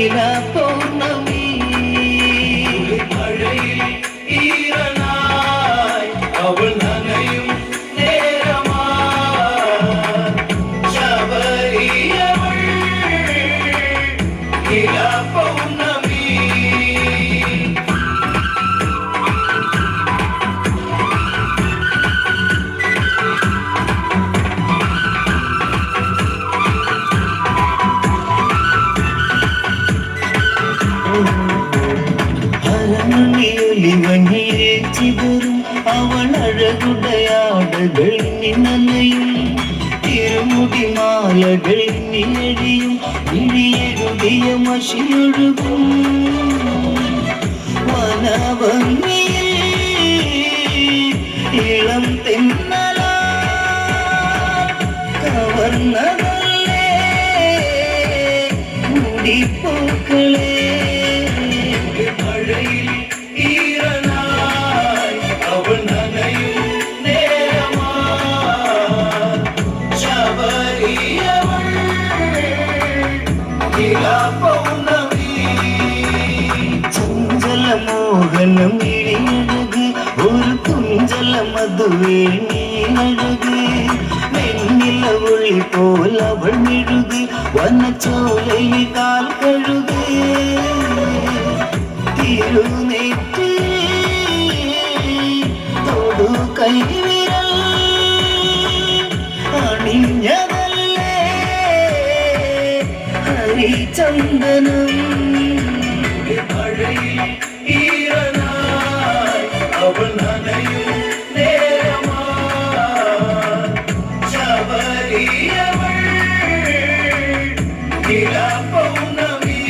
പൗർണമി മഴയിൽ ഈറനായി അവൾ നനയും നേരമാ ശബരിയവൾ പൗർണമി അരമണിയൊലിവനിയെ ചിതറും അവൾ അഴകുടയാടകൾ നനയും തിരുമുടി മാലകൾ നിഴയും ഇഴിയെഴുതിയ മഷിയൊഴുകും വനഭംഗിയിൽ ഇളം തെന്നല കവർന്നതല്ലേ മുടിപ്പൂക്കളെ മഴയിൽ ഈറനായി അവൾ നനയും നേരമാ ശബരിയവൾ പൗർണമി ചഞ്ചല മോഹനം ഇഴിയഴക് ഒരു കുഞ്ചല മധുവേണിയഴക് വെണ്ണില ഒളി പോൽ അവൾ മെഴുക് വനച്ചോലയിൽ കാൽ കഴുക് തിരുനെറ്റി തൊടു കൈവിരൽ അണിഞ്ഞതല്ലേ ഹരിചന്ദനം മഴയിൽ ഈറനായി അവൾ നനയും നേരമാ ശബരിയവൾ പൗർണമി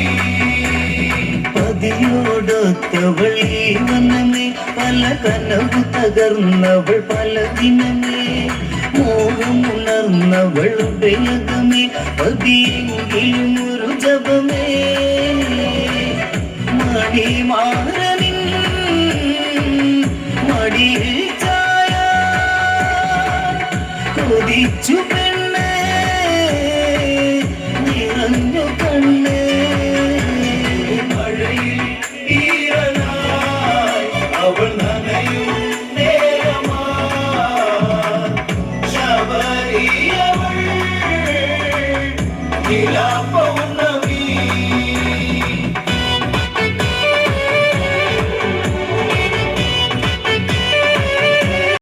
പതിയോടൊത്തവൾ ഈ വനമേ പല കനവു തകർന്നവൾ പല ദിനമേ മോഹമുണർന്നവളുടെ അകമേ പതിയെങ്കിലും ഒരു ജപമേ മണിമാരനിൻ മടിയിൽ ചായ കൊതിച്ചു പെണ്ണേ നിറഞ്ഞു കണ്ണേ